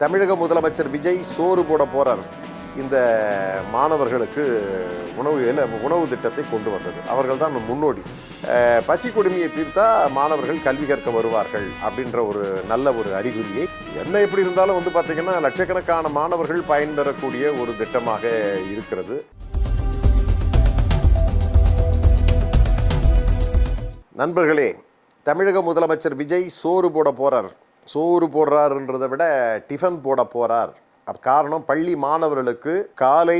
தமிழக முதலமைச்சர் விஜய் சோறு போட போறார். இந்த மாணவர்களுக்கு உணவு திட்டத்தை கொண்டு வந்தது. அவர்கள் தான் முன்னோடி. பசி கொடுமையை தீர்த்தா மாணவர்கள் கல்வி கற்க வருவார்கள் அப்படின்ற ஒரு நல்ல ஒரு அறிகுறியை, என்ன எப்படி இருந்தாலும் பார்த்தீங்கன்னா லட்சக்கணக்கான மாணவர்கள் பயன்பெறக்கூடிய ஒரு திட்டமாக இருக்கிறது. நண்பர்களே, தமிழக முதலமைச்சர் விஜய் சோறு போட போறார். சோறு போடுறாருன்றதை விட டிஃபன் போட போறார். காரணம், பள்ளி மாணவர்களுக்கு காலை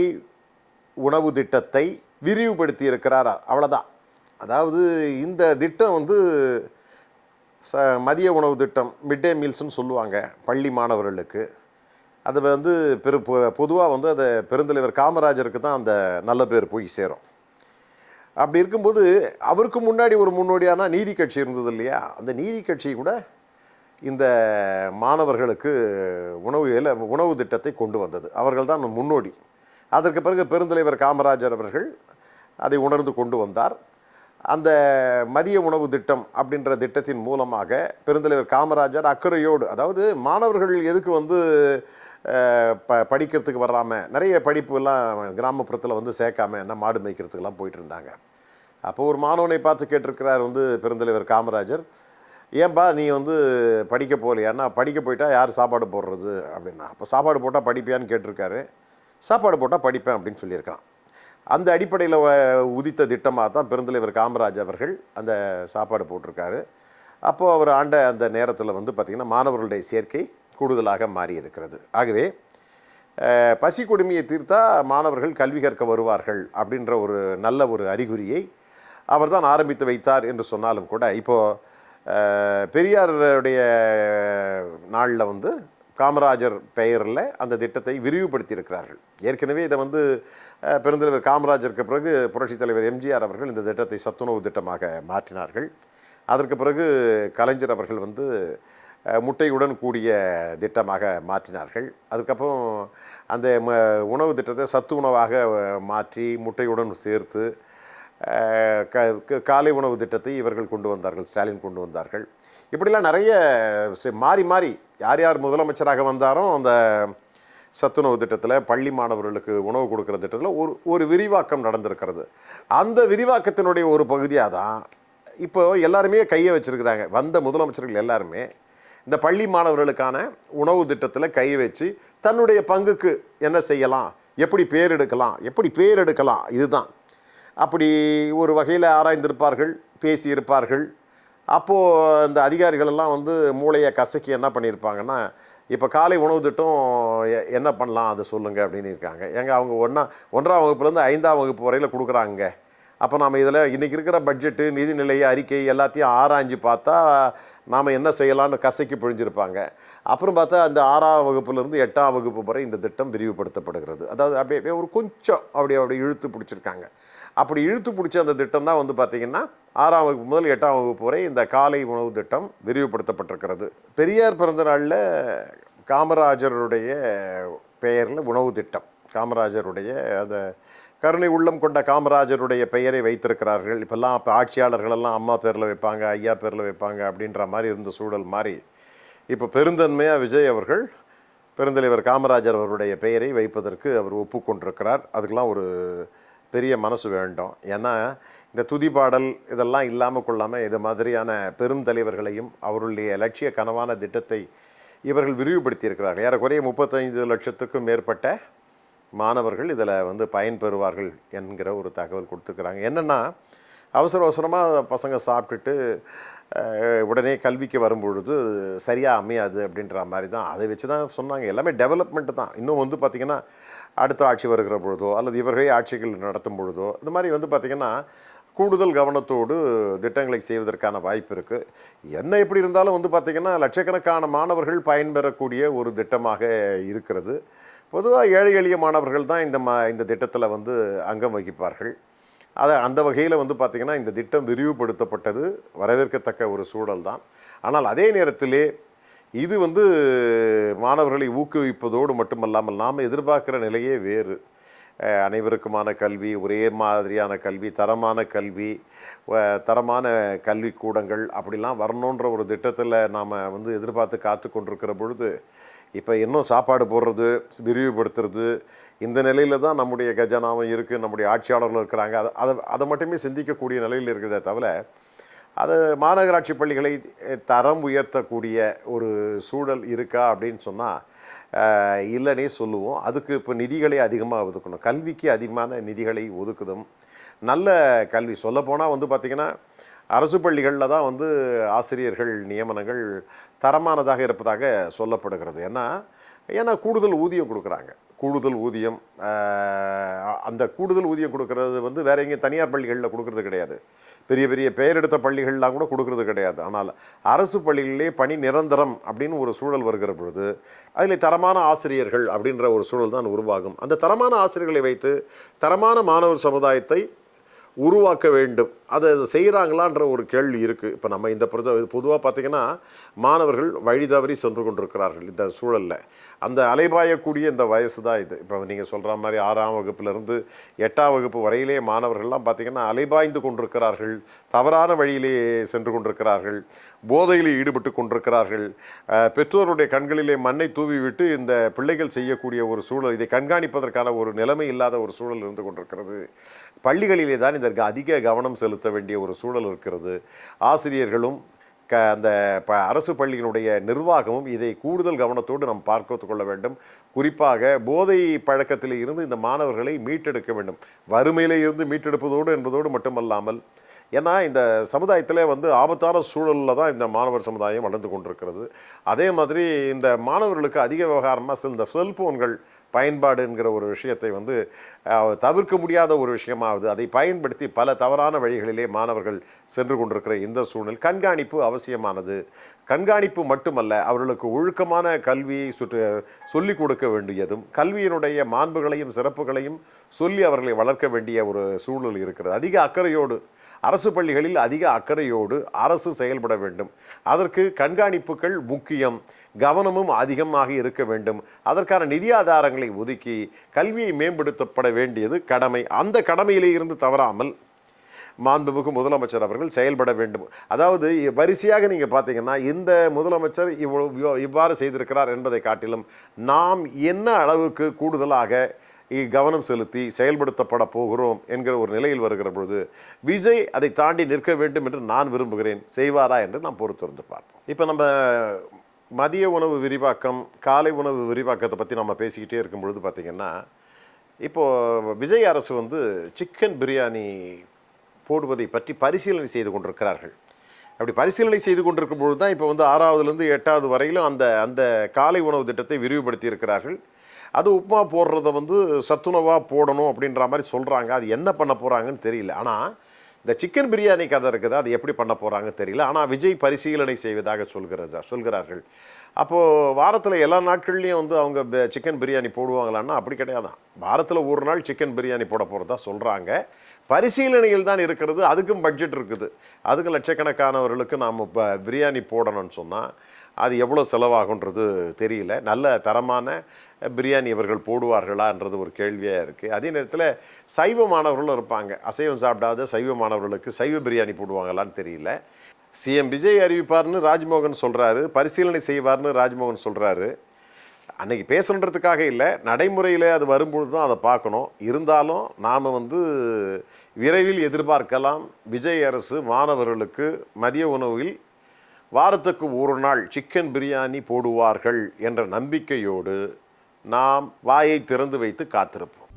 உணவு திட்டத்தை விரிவுபடுத்தி இருக்கிறார். அவ்வளோதான். அதாவது இந்த திட்டம் மதிய உணவு திட்டம், மிட் டே மீல்ஸ்னு சொல்லுவாங்க பள்ளி மாணவர்களுக்கு. அது பொதுவாக அதை பெருந்தலைவர் காமராஜருக்கு தான் அந்த நல்ல பேர் போய் சேரும். அப்படி இருக்கும்போது அவருக்கு முன்னாடி ஒரு முன்னோடியான நீதி கட்சி இருந்தது இல்லையா, அந்த நீதி கட்சி கூட இந்த மாணவர்களுக்கு உணவு திட்டத்தை கொண்டு வந்தது. அவர்கள் தான் முன்னோடி. அதற்கு பிறகு பெருந்தலைவர் காமராஜர் அவர்கள் அதை உணர்ந்து கொண்டு வந்தார். அந்த மதிய உணவு திட்டம் அப்படின்ற திட்டத்தின் மூலமாக பெருந்தலைவர் காமராஜர் அக்கறையோடு, அதாவது மாணவர்கள் எதுக்கு படிக்கிறதுக்கு வராமல், நிறைய படிப்புலாம் கிராமப்புறத்தில் சேர்க்காம என்ன மாடு மேய்க்கிறதுக்கெல்லாம் போயிட்டு இருந்தாங்க. அப்போ ஒரு மாணவனை பார்த்து கேட்டிருக்கிறார் பெருந்தலைவர் காமராஜர், ஏன்பா நீ படிக்க போகலையான்னா, படிக்க போயிட்டா யார் சாப்பாடு போடுறது அப்படின்னா. அப்போ சாப்பாடு போட்டால் படிப்பியான்னு கேட்டிருக்காரு. சாப்பாடு போட்டால் படிப்பேன் அப்படின்னு சொல்லியிருக்கான். அந்த அடிப்படையில் உதித்த திட்டமாக தான் பெருந்தலைவர் காமராஜ் அவர்கள் அந்த சாப்பாடு போட்டிருக்காரு. அப்போது அவர் ஆண்ட அந்த நேரத்தில் பார்த்திங்கன்னா மாணவர்களுடைய சேர்க்கை கூடுதலாக மாறி இருக்கிறது. ஆகவே பசி கொடுமையை தீர்த்தா மாணவர்கள் கல்வி கற்க வருவார்கள் அப்படின்ற ஒரு நல்ல ஒரு அறிகுறியை அவர் தான் ஆரம்பித்து வைத்தார் என்று சொன்னாலும் கூட, இப்போது பெரியாருடைய நாளில் காமராஜர் பெயரில் அந்த திட்டத்தை விரிவுபடுத்தி இருக்கிறார்கள். ஏற்கனவே இதை பெருந்தலைவர் காமராஜருக்கு பிறகு புரட்சித் தலைவர் எம்ஜிஆர் அவர்கள் இந்த திட்டத்தை சத்துணவு திட்டமாக மாற்றினார்கள். அதற்கு பிறகு கலைஞர் அவர்கள் முட்டையுடன் கூடிய திட்டமாக மாற்றினார்கள். அதுக்கப்புறம் அந்த உணவு திட்டத்தை சத்து உணவாக மாற்றி முட்டையுடன் சேர்த்து காலை உணவு திட்டத்தை இவர்கள் கொண்டு வந்தார்கள், ஸ்டாலின் கொண்டு வந்தார்கள். இப்படிலாம் நிறைய மாறி மாறி யார் யார் முதலமைச்சராக வந்தாரோ அந்த சத்துணவு திட்டத்தில், பள்ளி மாணவர்களுக்கு உணவு கொடுக்குற திட்டத்தில் ஒரு விரிவாக்கம் நடந்திருக்கிறது. அந்த விரிவாக்கத்தினுடைய ஒரு பகுதியாக தான் இப்போ எல்லாருமே கையை வச்சுருக்கிறாங்க. வந்த முதலமைச்சர்கள் எல்லாருமே இந்த பள்ளி மாணவர்களுக்கான உணவு திட்டத்தில் கையை வச்சு தன்னுடைய பங்குக்கு என்ன செய்யலாம், எப்படி பேர் எடுக்கலாம் இதுதான். அப்படி ஒரு வகையில் ஆராய்ந்திருப்பார்கள், பேசியிருப்பார்கள். அப்போது இந்த அதிகாரிகளெல்லாம் மூளையை கசக்கி என்ன பண்ணியிருப்பாங்கன்னா, இப்போ காலை உணவு திட்டம் என்ன பண்ணலாம் அதை சொல்லுங்கள் அப்படின்னு இருக்காங்க. அவங்க 1ஆம் வகுப்புலேருந்து 5ஆம் வகுப்பு வரையில் கொடுக்குறாங்க. அப்போ நாம் இதில் இன்றைக்கி இருக்கிற பட்ஜெட்டு, நிதிநிலை அறிக்கை எல்லாத்தையும் ஆராய்ஞ்சு பார்த்தா நாம் என்ன செய்யலான்னு கசக்கி பிழிஞ்சிருப்பாங்க. அப்புறம் பார்த்தா அந்த 6ஆம் வகுப்புலேருந்து 8ஆம் வகுப்பு வரை இந்த திட்டம் விரிவுபடுத்தப்படுகிறது. அதாவது அப்படியே ஒரு கொஞ்சம் அப்படி இழுத்து பிடிச்சிருக்காங்க. அப்படி இழுத்து பிடிச்ச அந்த திட்டம் தான் பார்த்திங்கன்னா 6ஆம் வகுப்பு முதல் 8ஆம் வகுப்பு வரை இந்த காலை உணவு திட்டம் விரிவுபடுத்தப்பட்டிருக்கிறது. பெரியார் பிறந்த நாளில் காமராஜருடைய பெயரில் உணவு திட்டம், காமராஜருடைய அந்த கருணை உள்ளம் கொண்ட காமராஜருடைய பெயரை வைத்திருக்கிறார்கள். இப்போல்லாம் ஆட்சியாளர்களெல்லாம் அம்மா பேரில் வைப்பாங்க, ஐயா பேரில் வைப்பாங்க அப்படின்ற மாதிரி இருந்த சூழல் மாறி இப்போ பெருந்தன்மையாக விஜய் அவர்கள் பெருந்தலைவர் காமராஜர் அவருடைய பெயரை வைப்பதற்கு அவர் ஒப்புக்கொண்டிருக்கிறார். அதுக்கெலாம் ஒரு பெரிய மனசு வேண்டும். ஏன்னா இந்த துதிப்பாடல் இதெல்லாம் இல்லாமல் கொள்ளாமல் இது மாதிரியான பெரும் தலைவர்களையும் அவர்களுடைய லட்சிய கனவான திட்டத்தை இவர்கள் விரிவுபடுத்தி இருக்கிறார்கள். ஏறக்குறைய 35 லட்சத்துக்கும் மேற்பட்ட மாணவர்கள் இதில் பயன்பெறுவார்கள் என்கிற ஒரு தகவல் கொடுத்துருக்குறாங்க. என்னென்னா, அவசரமாக பசங்க சாப்பிட்டுட்டு உடனே கல்விக்கு வரும்பொழுது சரியாக அமையாது அப்படின்ற மாதிரி தான் அதை வச்சு தான் சொன்னாங்க. எல்லாமே டெவலப்மெண்ட்டு தான். இன்னும் பார்த்திங்கன்னா அடுத்த ஆட்சி வருகிற பொழுதோ அல்லது இவர்களே ஆட்சிகள் நடத்தும் பொழுதோ இந்த மாதிரி பார்த்திங்கன்னா கூடுதல் கவனத்தோடு திட்டங்களை செய்வதற்கான வாய்ப்பு இருக்குது. என்ன எப்படி இருந்தாலும் பார்த்திங்கன்னா லட்சக்கணக்கான மாணவர்கள் பயன்பெறக்கூடிய ஒரு திட்டமாக இருக்கிறது. பொதுவாக ஏழை எளிய மாணவர்கள் தான் இந்த திட்டத்தில் அங்கம் வகிப்பார்கள். அந்த வகையில் பார்த்திங்கன்னா இந்த திட்டம் விரிவுபடுத்தப்பட்டது வரவேற்கத்தக்க ஒரு சூழல் தான். ஆனால் அதே நேரத்திலே இது மாணவர்களை ஊக்குவிப்பதோடு மட்டுமல்லாமல் நாம் எதிர்பார்க்குற நிலையே வேறு. அனைவருக்குமான கல்வி, ஒரே மாதிரியான கல்வி, தரமான கல்வி, தரமான கல்விக்கூடங்கள் அப்படிலாம் வரணுன்ற ஒரு திட்டத்தில் நாம் எதிர்பார்த்து காத்து கொண்டிருக்கிற பொழுது இப்போ இன்னும் சாப்பாடு போடுறது, விரிவுபடுத்துறது, இந்த நிலையில் தான் நம்முடைய கஜானாவும் இருக்குது, நம்முடைய ஆட்சியாளர்களும் இருக்கிறாங்க. அதை அதை அதை மட்டுமே சிந்திக்கக்கூடிய நிலையில் இருக்கிறதே தவிர, அது மாநகராட்சி பள்ளிகளை தரம் உயர்த்தக்கூடிய ஒரு சூழல் இருக்கா அப்படின்னு சொன்னால் இல்லைன்னே சொல்லுவோம். அதுக்கு இப்போ நிதிகளை அதிகமாக ஒதுக்கணும். கல்விக்கு அதிகமான நிதிகளை ஒதுக்குதும். நல்ல கல்வி சொல்லப்போனால் வந்து பார்த்திங்கன்னா, அரசு பள்ளிகளில் தான் வந்து ஆசிரியர்கள் நியமனங்கள் தரமானதாக இருப்பதாக சொல்லப்படுகிறது. ஏன்னா ஏன்னா கூடுதல் ஊதியம் கொடுக்குறாங்க. கூடுதல் ஊதியம், அந்த கூடுதல் ஊதியம் கொடுக்கறது வந்து வேற எங்கேயும் தனியார் பள்ளிகளில் கொடுக்கறது கிடையாது. பெரிய பெரிய பெயர் எடுத்த பள்ளிகள்லாம் கூட கொடுக்கறது கிடையாது. ஆனால் அரசு பள்ளிகளிலே பணி நிரந்தரம் அப்படின்னு ஒரு சூழல் வருகிற பொழுது அதில் தரமான ஆசிரியர்கள் அப்படின்ற ஒரு சூழல் தான் உருவாகும். அந்த தரமான ஆசிரியர்களை வைத்து தரமான மாணவர் சமுதாயத்தை உருவாக்க வேண்டும். அதை செய்கிறாங்களான்ற ஒரு கேள்வி இருக்குது. இப்போ நம்ம இந்த பொதுவாக பார்த்திங்கன்னா, மாணவர்கள் வழி தவறி சென்று கொண்டிருக்கிறார்கள் இந்த சூழலில். அந்த அலைபாயக்கூடிய இந்த வயசு தான் இது. இப்போ நீங்கள் சொல்கிற மாதிரி 6ஆம் வகுப்பிலிருந்து 8ஆம் வகுப்பு வரையிலே மாணவர்கள்லாம் பார்த்திங்கன்னா அலைபாய்ந்து கொண்டிருக்கிறார்கள், தவறான வழியிலே சென்று கொண்டிருக்கிறார்கள், போதையில் ஈடுபட்டு கொண்டிருக்கிறார்கள். பெற்றோருடைய கண்களிலே மண்ணை தூவி விட்டு இந்த பிள்ளைகள் செய்யக்கூடிய ஒரு சூழல், இதை கண்காணிப்பதற்கான ஒரு நிலைமை இல்லாத ஒரு சூழல் இருந்து கொண்டிருக்கிறது. பள்ளிகளிலே தான் இதற்கு அதிக கவனம் செலுத்த வேண்டிய ஒரு சூழல் இருக்கிறது. ஆசிரியர்களும் அந்த அரசு பள்ளியினுடைய நிர்வாகமும் இதை கூடுதல் கவனத்தோடு நாம் பார்த்து கொள்ள வேண்டும். குறிப்பாக போதை பழக்கத்தில் இருந்து இந்த மாணவர்களை மீட்டெடுக்க வேண்டும். வறுமையிலே இருந்து மீட்டெடுப்பதோடு என்பதோடு மட்டுமல்லாமல், ஏன்னா இந்த சமுதாயத்தில் வந்து ஆபத்தான சூழலில் தான் இந்த மாணவர் சமுதாயம் வளர்ந்து கொண்டிருக்கிறது. அதே மாதிரி இந்த மாணவர்களுக்கு அதிக விவகாரமாக இந்த செல்ஃபோன்கள் பயன்பாடு என்கிற ஒரு விஷயத்தை வந்து தவிர்க்க முடியாத ஒரு விஷயமாகுது. அதை பயன்படுத்தி பல தவறான வழிகளிலே மாணவர்கள் சென்று கொண்டிருக்கிற இந்த சூழல் கண்காணிப்பு அவசியமானது. கண்காணிப்பு மட்டுமல்ல, அவர்களுக்கு ஒழுக்கமான கல்வியை சொல்லிக் கொடுக்க வேண்டியதும், கல்வியினுடைய மாண்புகளையும் சிறப்புகளையும் சொல்லி அவர்களை வளர்க்க வேண்டிய ஒரு சூழல் இருக்கிறது. அதிக அக்கறையோடு அரசு பள்ளிகளில் அதிக அக்கறையோடு அரசு செயல்பட வேண்டும். அதற்கு கண்காணிப்புகள் முக்கியம், கவனமும் அதிகமாக இருக்க வேண்டும். அதற்கான நிதி ஆதாரங்களை ஒதுக்கி கல்வியை மேம்படுத்தப்பட வேண்டியது கடமை. அந்த கடமையிலே இருந்து தவறாமல் மாண்புமிகு முதலமைச்சர் அவர்கள் செயல்பட வேண்டும். அதாவது வரிசையாக நீங்கள் பார்த்தீங்கன்னா, இந்த முதலமைச்சர் இவ்வாறு செய்திருக்கிறார் என்பதை காட்டிலும் நாம் என்ன அளவுக்கு கூடுதலாக கவனம் செலுத்தி செயல்படுத்தப்பட போகிறோம் என்கிற ஒரு நிலையில் வருகிற பொழுது விஜய் அதை தாண்டி நிற்க வேண்டும் என்று நான் விரும்புகிறேன். செய்வாரா என்று நாம் பொறுத்திருந்து பார்ப்போம். இப்போ நம்ம மதிய உணவு விரிவாக்கம், காலை உணவு விரிவாக்கத்தை பற்றி நம்ம பேசிக்கிட்டே இருக்கும் பொழுது பார்த்திங்கன்னா, இப்போது விஜய் அரசு வந்து சிக்கன் பிரியாணி போடுவதை பற்றி பரிசீலனை செய்து கொண்டிருக்கிறார்கள். அப்படி பரிசீலனை செய்து கொண்டிருக்கும் பொழுது தான் இப்போ வந்து 6ஆவதுலேருந்து 8ஆவது வரையிலும் அந்த அந்த காலை உணவு திட்டத்தை விரிவுபடுத்தி இருக்கிறார்கள். அது உப்புமா போடுறத வந்து சத்துணவாக போடணும் அப்படின்ற மாதிரி சொல்கிறாங்க. அது என்ன பண்ண போகிறாங்கன்னு தெரியல. ஆனால் இந்த சிக்கன் பிரியாணி கதை இருக்குது, அது எப்படி பண்ண போகிறாங்கன்னு தெரியல. ஆனால் விஜய் பரிசீலனை செய்வதாக சொல்கிறார்கள். அப்போது வாரத்தில் எல்லா நாட்கள்லேயும் வந்து அவங்க சிக்கன் பிரியாணி போடுவாங்களான்னா அப்படி கிடையாதான். வாரத்தில் ஒரு நாள் சிக்கன் பிரியாணி போட போகிறதா சொல்கிறாங்க. பரிசீலனையில் தான் இருக்கிறது. அதுக்கும் பட்ஜெட் இருக்குது. அதுக்கு லட்சக்கணக்கானவர்களுக்கு நாம் பிரியாணி போடணும்னு சொன்னால் அது எவ்வளோ செலவாகுன்றது தெரியல. நல்ல தரமான பிரியாணி இவர்கள் போடுவார்களான்றது ஒரு கேள்வியாக இருக்குது. அதே நேரத்தில் சைவ மாணவர்களும் இருப்பாங்க. அசைவம் சாப்பிடாத சைவ மாணவர்களுக்கு சைவ பிரியாணி போடுவாங்களான்னு தெரியல. சிஎம் விஜய் அறிவிப்பார்னு ராஜ்மோகன் சொல்கிறாரு, பரிசீலனை செய்வார்னு ராஜ்மோகன் சொல்கிறாரு. அன்றைக்கி பேசணுன்றதுக்காக இல்லை, நடைமுறையில் அது வரும்பொழுது தான் அதை பார்க்கணும். இருந்தாலும் நாம் வந்து விரைவில் எதிர்பார்க்கலாம், விஜய் அரசு மாணவர்களுக்கு மதிய உணவில் வாரத்துக்கு ஒரு நாள் சிக்கன் பிரியாணி போடுவார்கள் என்ற நம்பிக்கையோடு நாம் வாயை திறந்து வைத்து காத்திருப்போம்.